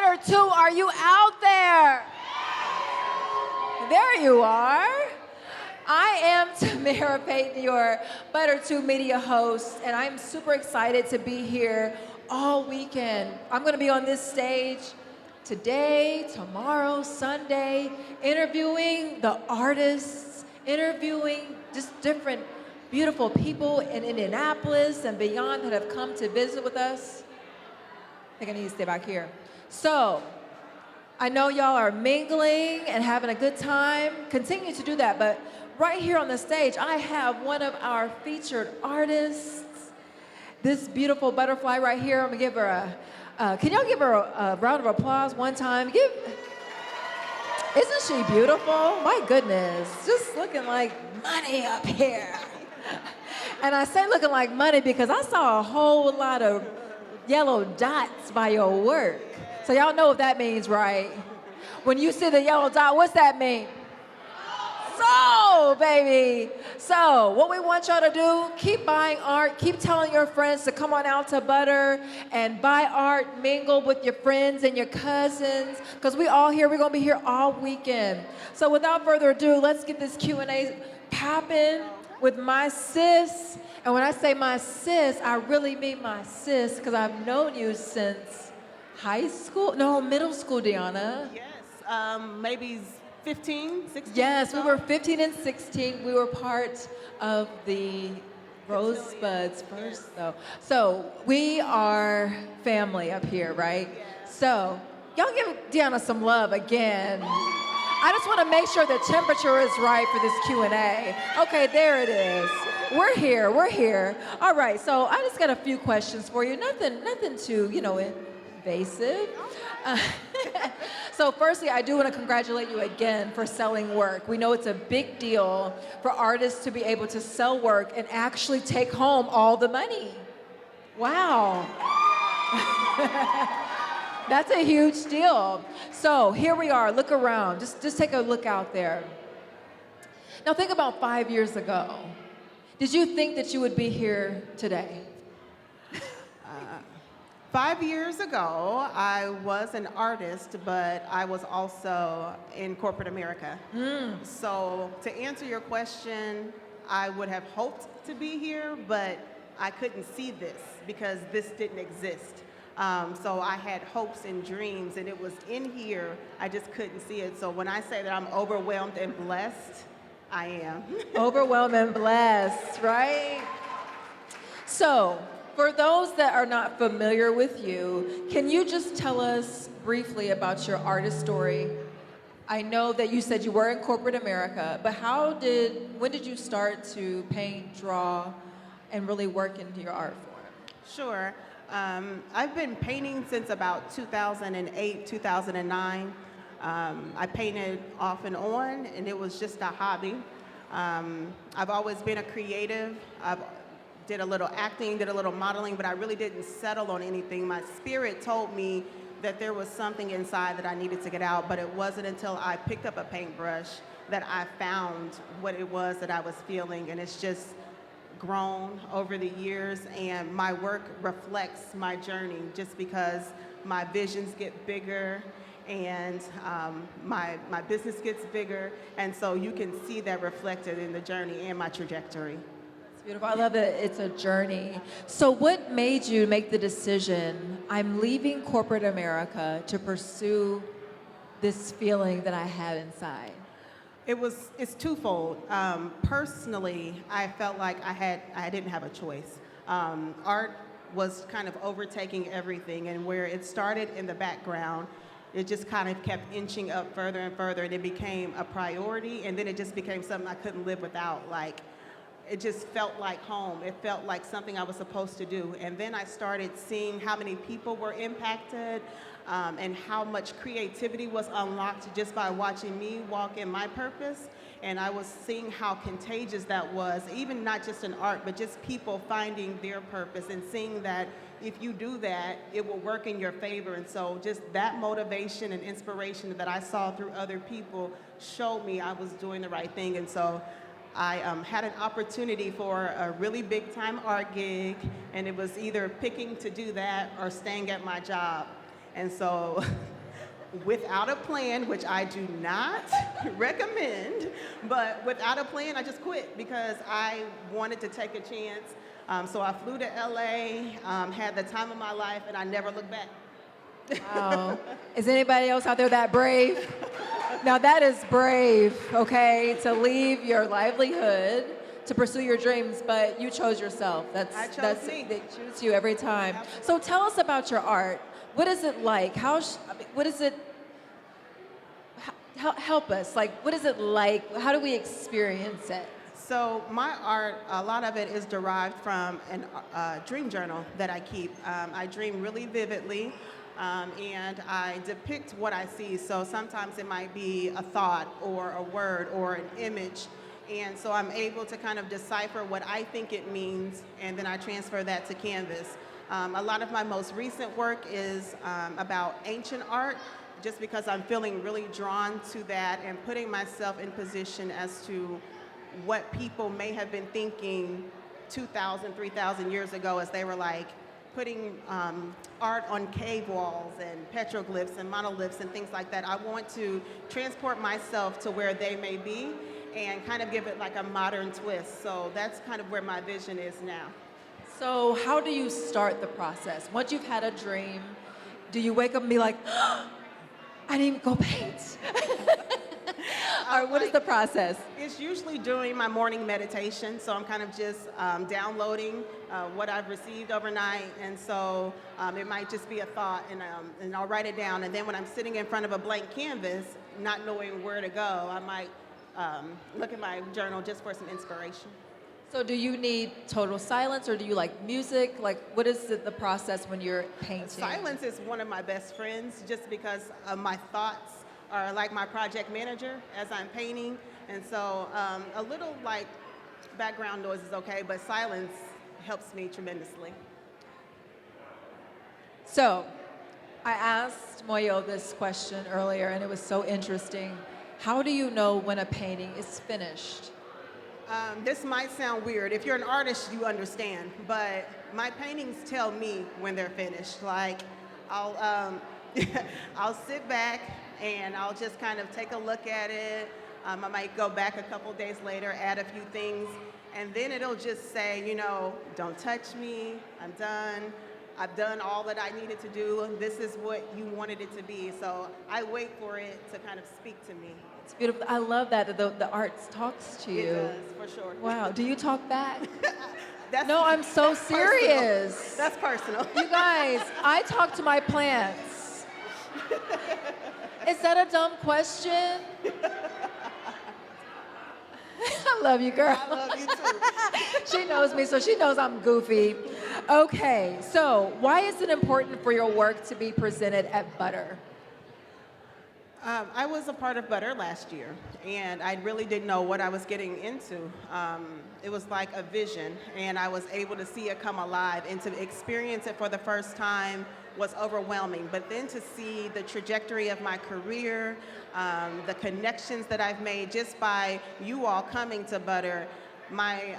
Butter 2, are you out there? There you are. I am Tamara Payton, your Butter 2 media host, and I'm super excited to be here all weekend. I'm going to be on this stage today, tomorrow, Sunday, interviewing the artists, interviewing just different beautiful people in Indianapolis and beyond that have come to visit with us. I think I need to stay back here. So, I know y'all are mingling and having a good time. Continue to do that, but right here on the stage, I have one of our featured artists, this beautiful butterfly right here. I'm gonna give her can y'all give her a round of applause one time? Isn't she beautiful? My goodness, just looking like money up here. And I say looking like money because I saw a whole lot of yellow dots by your work. So y'all know what that means, right? When you see the yellow dot, what's that mean? So, baby. So, what we want y'all to do, keep buying art, keep telling your friends to come on out to Butter and buy art, mingle with your friends and your cousins, because we're gonna be here all weekend. So without further ado, let's get this Q&A popping with my sis. And when I say my sis, I really mean my sis, because I've known you since middle school, Deonna. Yes, maybe 15, 16? Yes, we were 15 and 16. We were part of the Rosebuds first, though. So we are family up here, right? Yes. So y'all give Deonna some love again. I just want to make sure the temperature is right for this Q&A. Okay, there it is. We're here. All right, so I just got a few questions for you. Nothing too, invasive. So firstly, I do want to congratulate you again for selling work. We know it's a big deal for artists to be able to sell work and actually take home all the money. Wow. That's a huge deal. So here we are, look around, just take a look out there. Now think about 5 years ago. Did you think that you would be here today? 5 years ago, I was an artist, but I was also in corporate America. So to answer your question, I would have hoped to be here, but I couldn't see this because this didn't exist. So I had hopes and dreams, and it was in here. I just couldn't see it. So when I say that I'm overwhelmed and blessed, I am. Overwhelmed and blessed, right? So, for those that are not familiar with you, can you just tell us briefly about your artist story? I know that you said you were in corporate America, but when did you start to paint, draw, and really work into your art form? Sure. I've been painting since about 2008, 2009. I painted off and on, and it was just a hobby. I've always been a creative. I've did a little acting, did a little modeling, but I really didn't settle on anything. My spirit told me that there was something inside that I needed to get out, but it wasn't until I picked up a paintbrush that I found what it was that I was feeling, and it's just grown over the years, and my work reflects my journey just because my visions get bigger and my business gets bigger, and so you can see that reflected in the journey and my trajectory. Beautiful. I love that it's a journey. So what made you make the decision, I'm leaving corporate America to pursue this feeling that I had inside? It's twofold. Personally, I felt like I didn't have a choice. Art was kind of overtaking everything, and where it started in the background, it just kind of kept inching up further and further, and it became a priority, and then it just became something I couldn't live without. It just felt like home. It felt like something I was supposed to do. And then I started seeing how many people were impacted and how much creativity was unlocked just by watching me walk in my purpose. And I was seeing how contagious that was, even not just in art, but just people finding their purpose and seeing that if you do that, it will work in your favor. And so just that motivation and inspiration that I saw through other people showed me I was doing the right thing. And so I had an opportunity for a really big time art gig, and it was either picking to do that or staying at my job. And so without a plan, which I do not recommend, but without a plan, I just quit because I wanted to take a chance. So I flew to LA, had the time of my life, and I never looked back. Wow. Is anybody else out there that brave? Now that is brave, okay, to leave your livelihood to pursue your dreams, but you chose yourself. I chose me. They choose you every time. Absolutely. So tell us about your art. What is it like? What is it? Help us. Like, what is it like? How do we experience it? So my art, a lot of it is derived from a dream journal that I keep. I dream really vividly, and I depict what I see. So sometimes it might be a thought or a word or an image. And so I'm able to kind of decipher what I think it means, and then I transfer that to canvas. A lot of my most recent work is about ancient art, just because I'm feeling really drawn to that and putting myself in position as to what people may have been thinking 2,000, 3,000 years ago as they were like putting art on cave walls and petroglyphs and monoliths and things like that. I want to transport myself to where they may be and kind of give it like a modern twist. So that's kind of where my vision is now. So how do you start the process? Once you've had a dream, do you wake up and be like, oh, I didn't even go paint? Or what is the process? It's usually during my morning meditation, so I'm kind of just downloading what I've received overnight, and so it might just be a thought, and I'll write it down, and then when I'm sitting in front of a blank canvas, not knowing where to go, I might look at my journal just for some inspiration. So do you need total silence, or do you like music? Like, what is the process when you're painting? Silence is one of my best friends, just because my thoughts are like my project manager as I'm painting, and so a little like background noise is okay, but silence helps me tremendously. So I asked Moyo this question earlier, and it was so interesting. How do you know when a painting is finished? This might sound weird. If you're an artist, you understand, but my paintings tell me when they're finished. Like, I'll I'll sit back and I'll just kind of take a look at it. I might go back a couple days later, add a few things, and then it'll just say, you know, don't touch me, I'm done. I've done all that I needed to do. This is what you wanted it to be. So I wait for it to kind of speak to me. It's beautiful. I love that the art talks to you. It does, for sure. Wow. Do you talk back? That's, No, I'm so that's serious. Personal. That's personal. You guys, I talk to my plants. Is that a dumb question? I love you, girl. I love you too. She knows me, so she knows I'm goofy. Okay, so why is it important for your work to be presented at Butter? I was a part of Butter last year, and I really didn't know what I was getting into. It was like a vision, and I was able to see it come alive, and to experience it for the first time was overwhelming. But then to see the trajectory of my career, the connections that I've made just by you all coming to Butter, my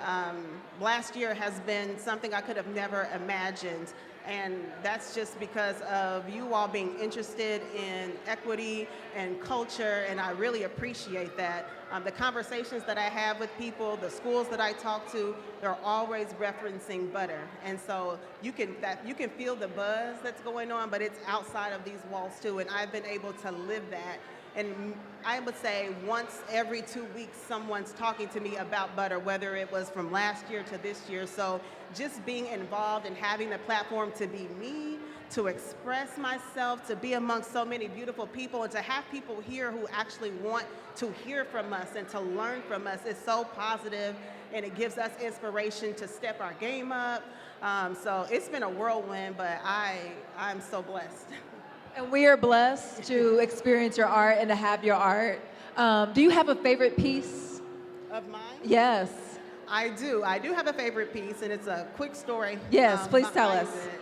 last year has been something I could have never imagined. And that's just because of you all being interested in equity and culture, and I really appreciate that. The conversations that I have with people, the schools that I talk to, they're always referencing Butter. And so you can feel the buzz that's going on, but it's outside of these walls too, and I've been able to live that. And I would say once every 2 weeks, someone's talking to me about Butter, whether it was from last year to this year. So just being involved and having the platform to be me, to express myself, to be amongst so many beautiful people, and to have people here who actually want to hear from us and to learn from us is so positive, and it gives us inspiration to step our game up. So it's been a whirlwind, but I'm so blessed. And we are blessed to experience your art and to have your art. Do you have a favorite piece? Of mine? Yes. I do. I do have a favorite piece, and it's a quick story. Yes, please tell behind us. it.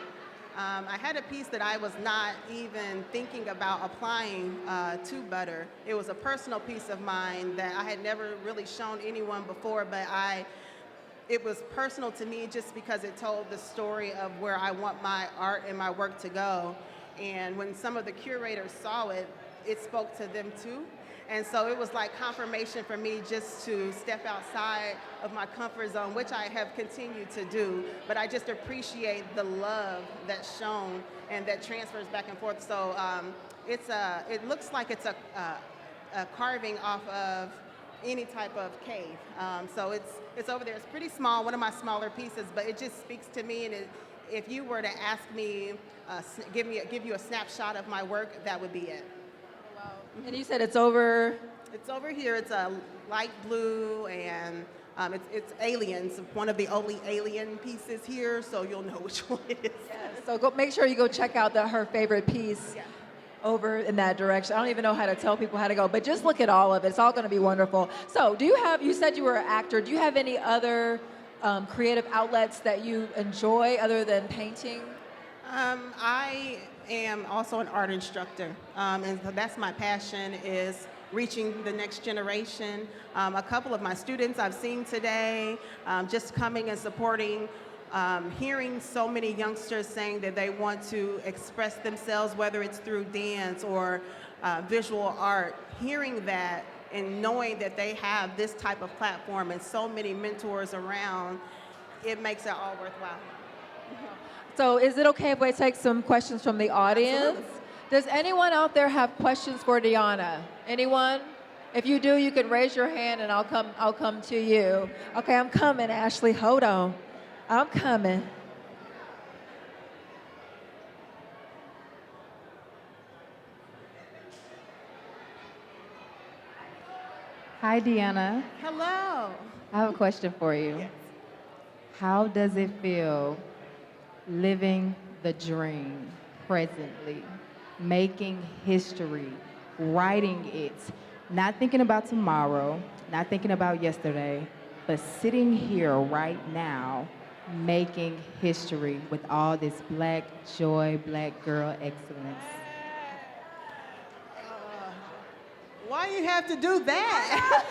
I had a piece that I was not even thinking about applying to Butter. It was a personal piece of mine that I had never really shown anyone before, but it was personal to me just because it told the story of where I want my art and my work to go. And when some of the curators saw it, it spoke to them too. And so it was like confirmation for me just to step outside of my comfort zone, which I have continued to do. But I just appreciate the love that's shown and that transfers back and forth. So it looks like it's a carving off of any type of cave. So it's over there. It's pretty small, one of my smaller pieces, but it just speaks to me. And if you were to ask me, give you a snapshot of my work, that would be it. And you said it's over? It's over here. It's a light blue, and it's aliens, one of the only alien pieces here, so you'll know which one it is. Yeah, so make sure you go check out her favorite piece over in that direction. I don't even know how to tell people how to go, but just look at all of it. It's all going to be wonderful. So you said you were an actor. Do you have any other creative outlets that you enjoy other than painting? I am also an art instructor, and so that's my passion, is reaching the next generation. A couple of my students I've seen today, just coming and supporting, hearing so many youngsters saying that they want to express themselves, whether it's through dance or visual art, hearing that and knowing that they have this type of platform and so many mentors around, it makes it all worthwhile. So is it okay if I take some questions from the audience? Absolutely. Does anyone out there have questions for Deonna? Anyone? If you do, you can raise your hand and I'll come to you. Okay, I'm coming, Ashley. Hold on. I'm coming. Hi, Deonna. Hello. I have a question for you. Yes. How does it feel living the dream presently, making history, writing it, not thinking about tomorrow, not thinking about yesterday, but sitting here right now, making history with all this Black joy, Black girl excellence? Why you have to do that?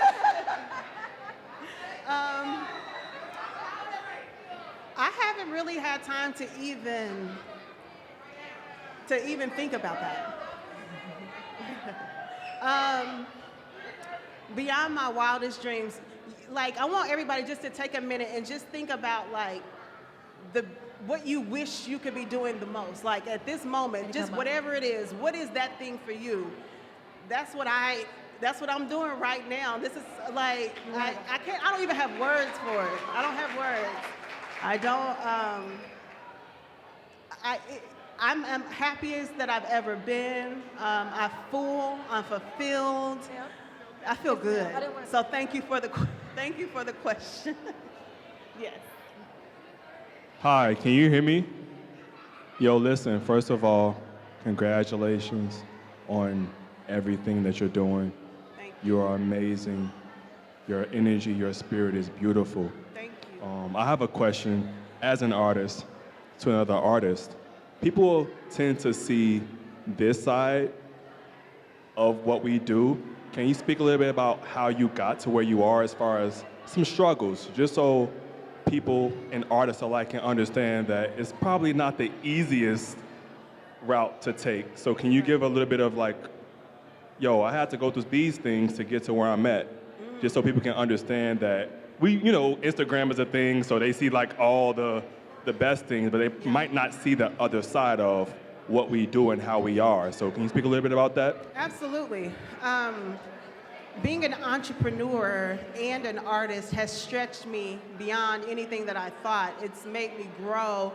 I haven't really had time to even think about that. Beyond my wildest dreams, like, I want everybody just to take a minute and just think about, like, what you wish you could be doing the most. Like, at this moment, just whatever it is, what is that thing for you? That's what I'm doing right now. This is like, I don't even have words for it. I don't have words. I don't, I'm happiest that I've ever been. I'm full, I'm fulfilled. Yeah. I feel good. So thank you for the question. Yes. Hi, can you hear me? Yo, listen, first of all, congratulations on everything that you're doing. Thank you. You are amazing. Your energy, your spirit is beautiful. Thank you. I have a question. As an artist to another artist, people tend to see this side of what we do. Can you speak a little bit about how you got to where you are as far as some struggles, just so people and artists alike can understand that it's probably not the easiest route to take. So can you give a little bit of like, yo, I had to go through these things to get to where I'm at, just so people can understand that Instagram is a thing, so they see like all the best things, but they might not see the other side of what we do and how we are. So can you speak a little bit about that? Absolutely. Being an entrepreneur and an artist has stretched me beyond anything that I thought. It's made me grow,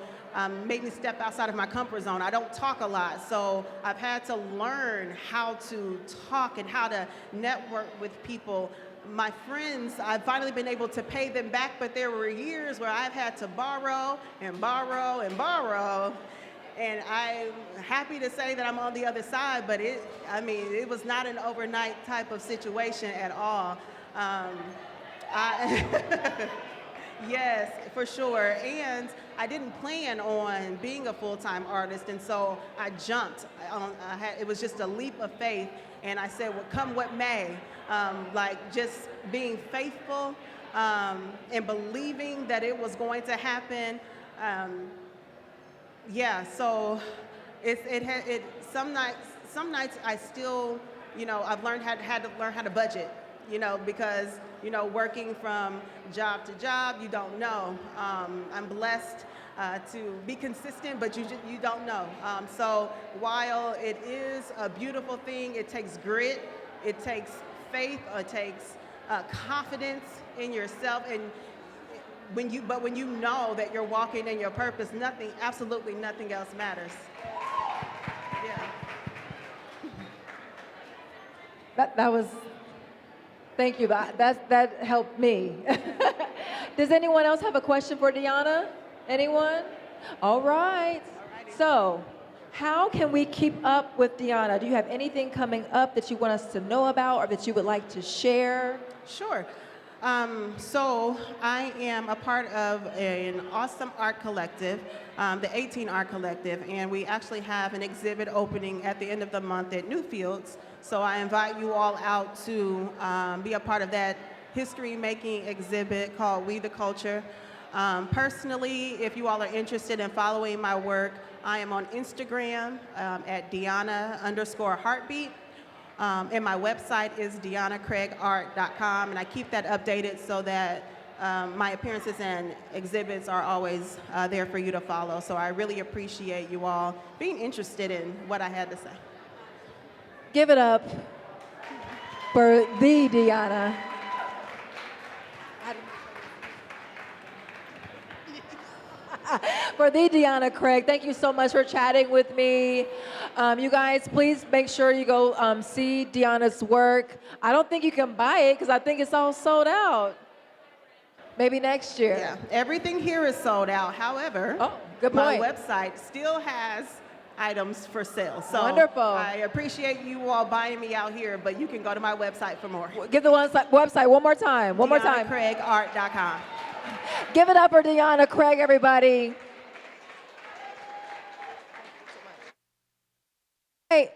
made me step outside of my comfort zone. I don't talk a lot, so I've had to learn how to talk and how to network with people. My friends, I've finally been able to pay them back, but there were years where I've had to borrow and borrow and borrow. And I'm happy to say that I'm on the other side, but it was not an overnight type of situation at all. Yes, for sure. And I didn't plan on being a full-time artist, and so I jumped. It was just a leap of faith, and I said, well, come what may. Just being faithful and believing that it was going to happen. So Some nights I still, I've learned had to learn how to budget, because working from job to job, you don't know. I'm blessed to be consistent, but you don't know. So while it is a beautiful thing, it takes grit, it takes faith, it takes confidence in yourself, and when you know that you're walking in your purpose, absolutely nothing else matters. Yeah. That was, thank you. That helped me. Does anyone else have a question for Deonna? Anyone? All right. So, how can we keep up with Deonna? Do you have anything coming up that you want us to know about or that you would like to share? Sure. So I am a part of an awesome art collective, the 18 Art Collective, and we actually have an exhibit opening at the end of the month at Newfields. So I invite you all out to be a part of that history-making exhibit called We the Culture. Personally, if you all are interested in following my work, I am on Instagram at Deonna_heartbeat. And my website is DeonnaCraigArt.com, and I keep that updated so that my appearances and exhibits are always there for you to follow. So I really appreciate you all being interested in what I had to say. Give it up for the Deonna. For the Deonna Craig. Thank you so much for chatting with me. You guys, please make sure you go see Deonna's work. I don't think you can buy it because I think it's all sold out. Maybe next year. Yeah, everything here is sold out. However, good my point. website still has items for sale. So Wonderful. I appreciate you all buying me out here, but you can go to my website for more. Give the website one more time. One more time. DeonnaCraigArt.com. Give it up for Deonna Craig, everybody. Hey.